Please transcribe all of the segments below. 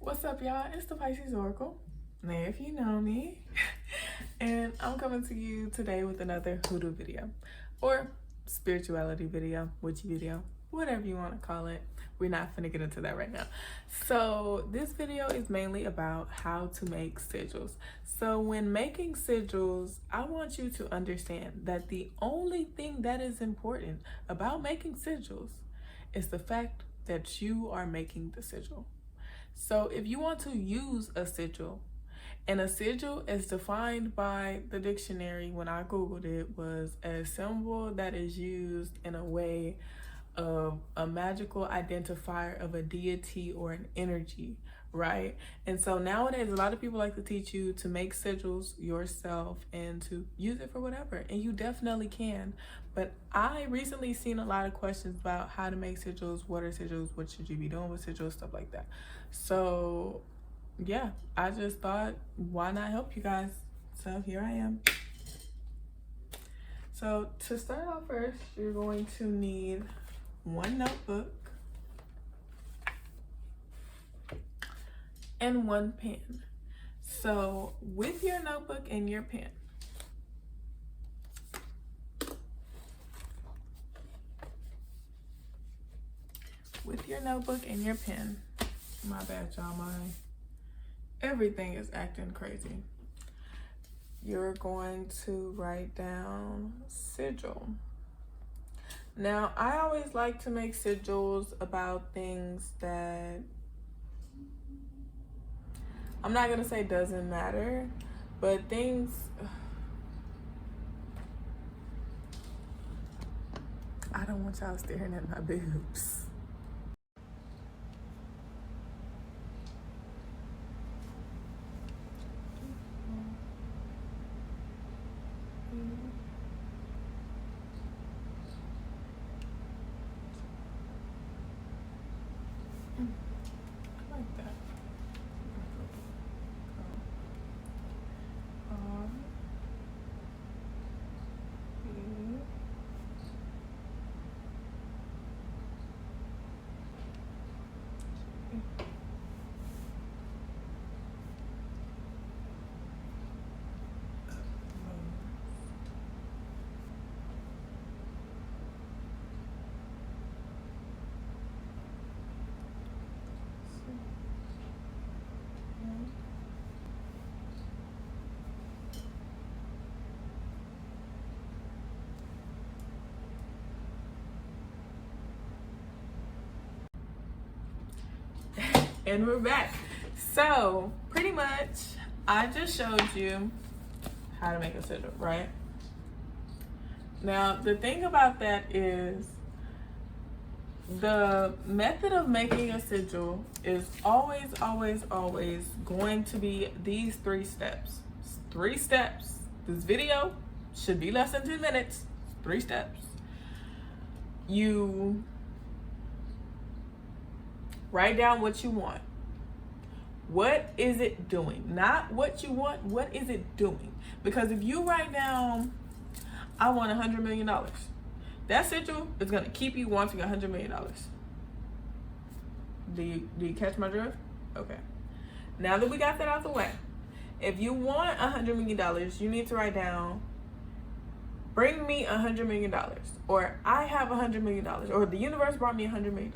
What's up, y'all? It's the Pisces Oracle. Now, if you know me, and I'm coming to you today with another hoodoo video or spirituality video, witchy video, whatever you want to call it. We're not finna get into that right now. So this video is mainly about how to make sigils. So when making sigils, I want you to understand that the only thing that is important about making sigils is the fact that you are making the sigil. So if you want to use a sigil, and a sigil is defined by the dictionary when I Googled it, was a symbol that is used in a way of a magical identifier of a deity or an energy, right? And so nowadays, a lot of people like to teach you to make sigils yourself and to use it for whatever, and you definitely can. But I recently seen a lot of questions about how to make sigils, what are sigils, what should you be doing with sigils, stuff like that. So yeah, I just thought, why not help you guys? So here I am. So to start off first, you're going to need one notebook and one pen. So with your notebook and your pen, my bad, y'all, everything is acting crazy. You're going to write down sigil. Now, I always like to make sigils about things that, I'm not gonna say doesn't matter, but things, I don't want y'all staring at my boobs. I like that. And we're back. So pretty much I just showed you how to make a sigil, right? Now the thing about that is the method of making a sigil is always going to be these 3 steps. 3 steps. This video should be less than 10 minutes. 3 steps. You write down what you want. What is it doing? Not what you want, what is it doing? Because if you write down, I want $100 million, that sigil is gonna keep you wanting $100 million. Do you catch my drift? Okay. Now that we got that out the way, if you want $100 million, you need to write down, bring me $100 million, or I have $100 million, or the universe brought me $100 million.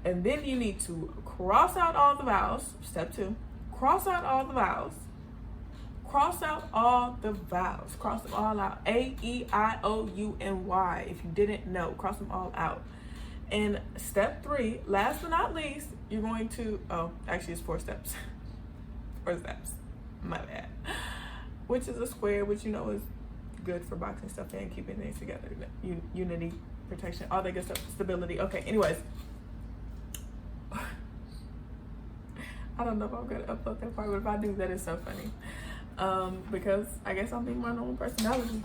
And then you need to cross out all the vowels. Step 2, cross out all the vowels. Cross out all the vowels. Cross them all out. A, E, I, O, U, and Y. If you didn't know, cross them all out. And step 3, last but not least, you're going to, actually it's 4 steps. 4 steps, my bad. Which is a square, which you know is good for boxing stuff and keeping things together. Unity, protection, all that good stuff, stability. Okay, anyways. I don't know if I'm gonna upload that part, but if I do, that is so funny. Because I guess I'm being my normal personality.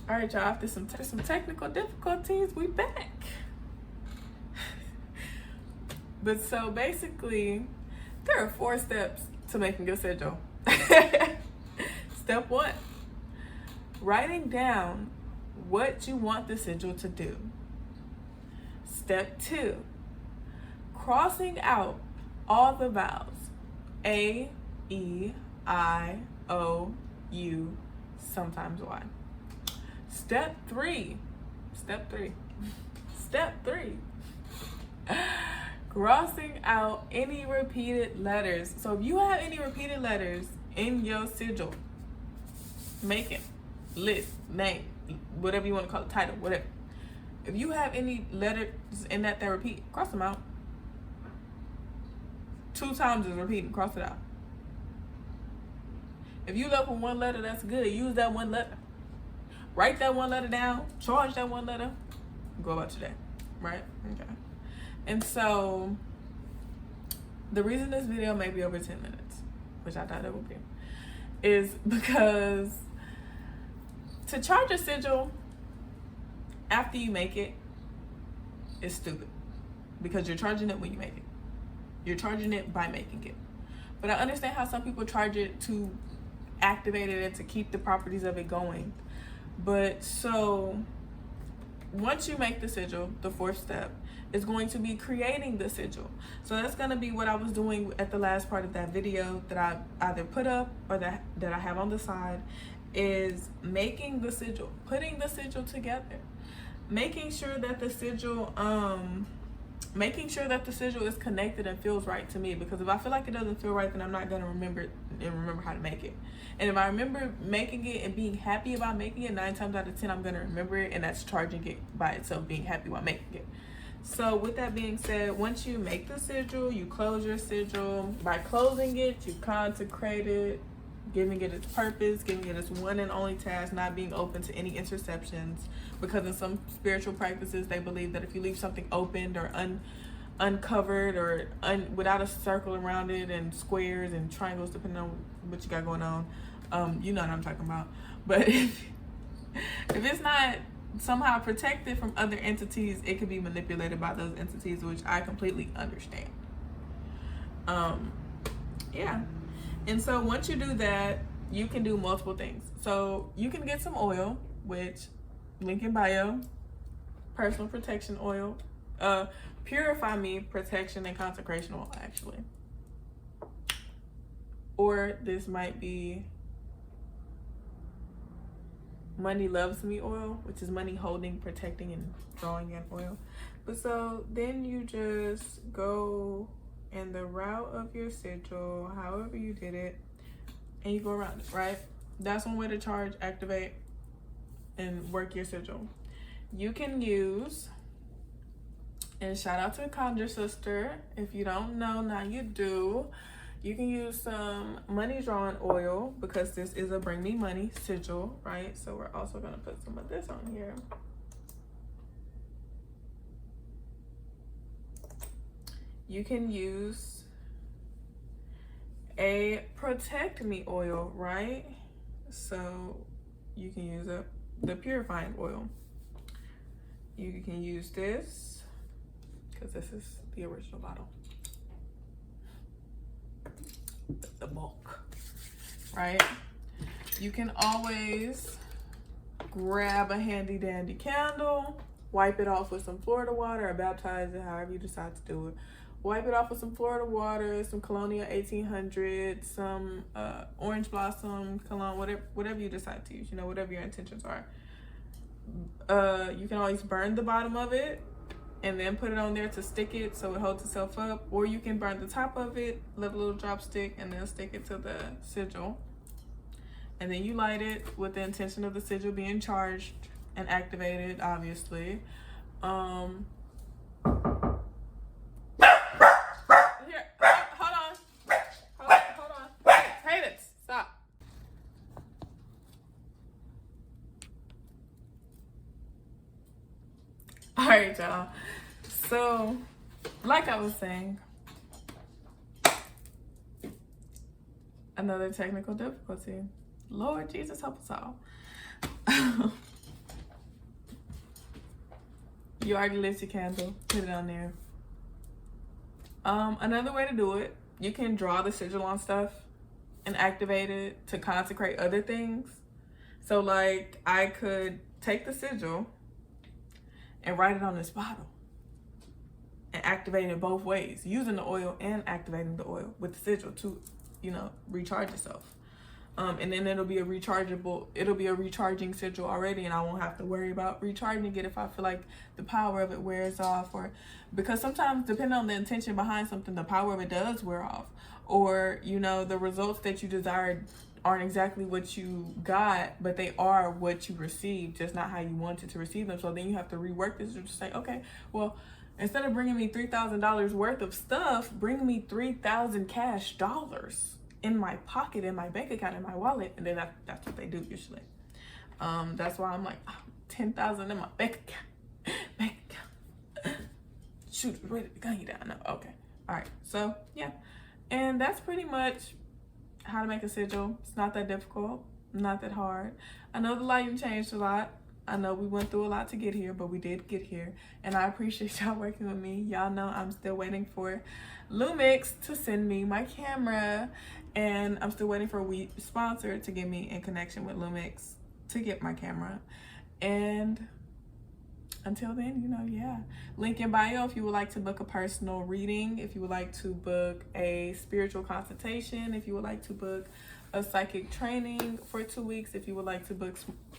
All right, y'all, after some technical difficulties, we back. But so basically, there are 4 steps to making a sigil. Step 1, writing down what you want the sigil to do. Step 2, crossing out all the vowels. A, E, I, O, U, sometimes Y. Step three. Crossing out any repeated letters. So if you have any repeated letters in your sigil, make it, list, name, whatever you want to call it, title, whatever. If you have any letters in that repeat, cross them out. 2 times is repeating, cross it out. If you left with one letter, that's good. Use that one letter. Write that one letter down. Charge that one letter. Go about your day. Right? Okay. And so, the reason this video may be over 10 minutes, which I thought it would be, is because to charge a sigil after you make it is stupid. Because you're charging it when you make it. You're charging it by making it. But I understand how some people charge it to activate it and to keep the properties of it going. But so once you make the sigil, the 4th step is going to be creating the sigil. So that's going to be what I was doing at the last part of that video that I either put up or that I have on the side, is making the sigil, putting the sigil together, making sure that the sigil is connected and feels right to me. Because if I feel like it doesn't feel right, then I'm not going to remember it and remember how to make it. And if I remember making it and being happy about making it, 9 times out of 10 I'm going to remember it, and that's charging it by itself, being happy while making it. So with that being said, once you make the sigil, you close your sigil. By closing it, you consecrate it, giving it its purpose, giving it its one and only task, not being open to any interceptions. Because in some spiritual practices, they believe that if you leave something opened or uncovered or without a circle around it, and squares and triangles, depending on what you got going on, you know what I'm talking about. But if it's not somehow protected from other entities, it could be manipulated by those entities, which I completely understand. Yeah. And so once you do that, you can do multiple things. So you can get some oil, which link in bio, personal protection oil, purify me protection and consecration oil, actually. Or this might be money loves me oil, which is money holding, protecting, and drawing in oil. But so then you just go in the route of your sigil, however you did it, and you go around it, right? That's one way to charge, activate, and work your sigil. You can use, and shout out to the Conjure Sister, if you don't know, now you do. You can use some money drawing oil, because this is a bring me money sigil, right? So we're also gonna put some of this on here. You can use a protect me oil, right? So you can use the purifying oil. You can use this, because this is the original bottle. The bulk, right? You can always grab a handy dandy candle, wipe it off with some Florida water, or baptize it, however you decide to do it. Wipe it off with some Florida water, some Colonia 1800, some orange blossom cologne, whatever you decide to use, you know, whatever your intentions are. You can always burn the bottom of it and then put it on there to stick it so it holds itself up, or you can burn the top of it, leave a little drop stick, and then stick it to the sigil. And then you light it with the intention of the sigil being charged and activated, obviously. Here, hold on. Hey, this, stop. All right, y'all. So, like I was saying, another technical difficulty. Lord Jesus, help us all. You already lit your candle, put it on there. Another way to do it, you can draw the sigil on stuff and activate it to consecrate other things. So like I could take the sigil and write it on this bottle. and activating it both ways, using the oil and activating the oil with the sigil to, you know, recharge yourself. And then it'll be a recharging sigil already, and I won't have to worry about recharging it if I feel like the power of it wears off, or because sometimes, depending on the intention behind something, the power of it does wear off, or, you know, the results that you desired aren't exactly what you got, but they are what you received, just not how you wanted to receive them. So then you have to rework this to just say, okay, well, instead of bringing me $3,000 worth of stuff, bring me 3,000 cash dollars in my pocket, in my bank account, in my wallet. And then that's what they do usually. That's why I'm like, 10,000 in my bank account. Shoot, where did the gun you down? No, okay. All right, so yeah. And that's pretty much how to make a sigil. It's not that difficult, not that hard. I know the lighting changed a lot. I know we went through a lot to get here, but we did get here. And I appreciate y'all working with me. Y'all know I'm still waiting for Lumix to send me my camera. And I'm still waiting for a sponsor to get me in connection with Lumix to get my camera. And until then, you know, yeah. Link in bio if you would like to book a personal reading, if you would like to book a spiritual consultation, if you would like to book a psychic training for 2 weeks, if you would like to book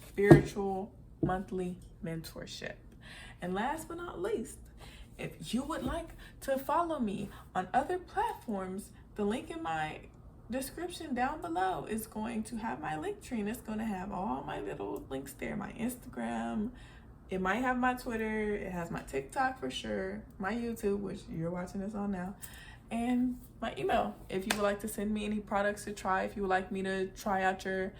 spiritual monthly mentorship. And last but not least, if you would like to follow me on other platforms, the link in my description down below is going to have my link tree, and it's going to have all my little links there. My Instagram, it might have my Twitter, it has my TikTok for sure, my YouTube, which you're watching this on now, and my email. If you would like to send me any products to try, if you would like me to try out your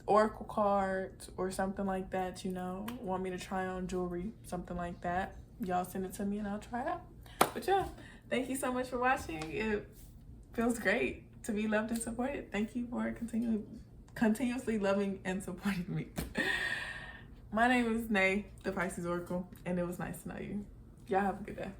oracle cards or something like that, you know, want me to try on jewelry, something like that, y'all send it to me and I'll try it out. But yeah, thank you so much for watching. It feels great to be loved and supported. Thank you for continuously loving and supporting me. My name is Nay, the Pisces Oracle, and it was nice to know you. Y'all have a good day.